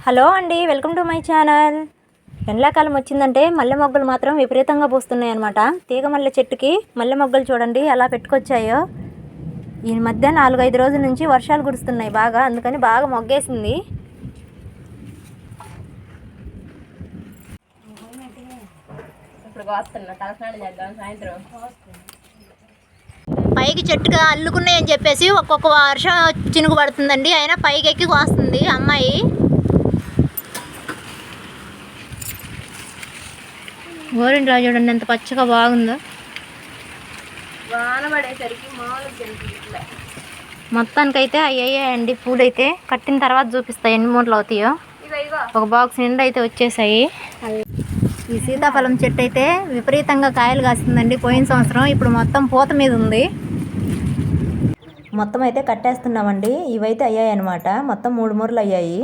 Hello అండి, welcome to my channel. ఎండాకాలం వచ్చిందంటే మల్లె మొగ్గలు మాత్రం విపరీతంగా పూస్తున్నాయి అనమాట. తీగ మల్లె చెట్టుకి మల్లె మొగ్గలు చూడండి ఎలా పెట్టుకొచ్చాయో. ఈ మధ్య 4-5 రోజుల నుంచి వర్షాలు కురుస్తున్నాయి బాగా, అందుకని బాగా మొగ్గేసింది. పైకి చెట్టుగా అల్లుకున్నాయని చెప్పేసి ఒక్కొక్క వర్షం చినుకు పడుతుందండి, అయినా పైకి ఎక్కి కోస్తుంది అమ్మాయి. గోరింటా చూడండి ఎంత పచ్చగా బాగుందో. వాన పడేసరికి మొత్తానికైతే అయ్యాయండి. పూలైతే కట్టిన తర్వాత చూపిస్తాయి ఎన్ని మూటలు అవుతాయో. ఒక బాక్స్ నిండా అయితే వచ్చేసాయి. ఈ సీతాఫలం చెట్టు అయితే విపరీతంగా కాయలు కాస్తుందండి పోయిన సంవత్సరం. ఇప్పుడు మొత్తం పూత మీద ఉంది. మొత్తం అయితే కట్టేస్తున్నామండి. ఇవైతే అయ్యాయి అనమాట. మొత్తం 3 మూరలు అయ్యాయి.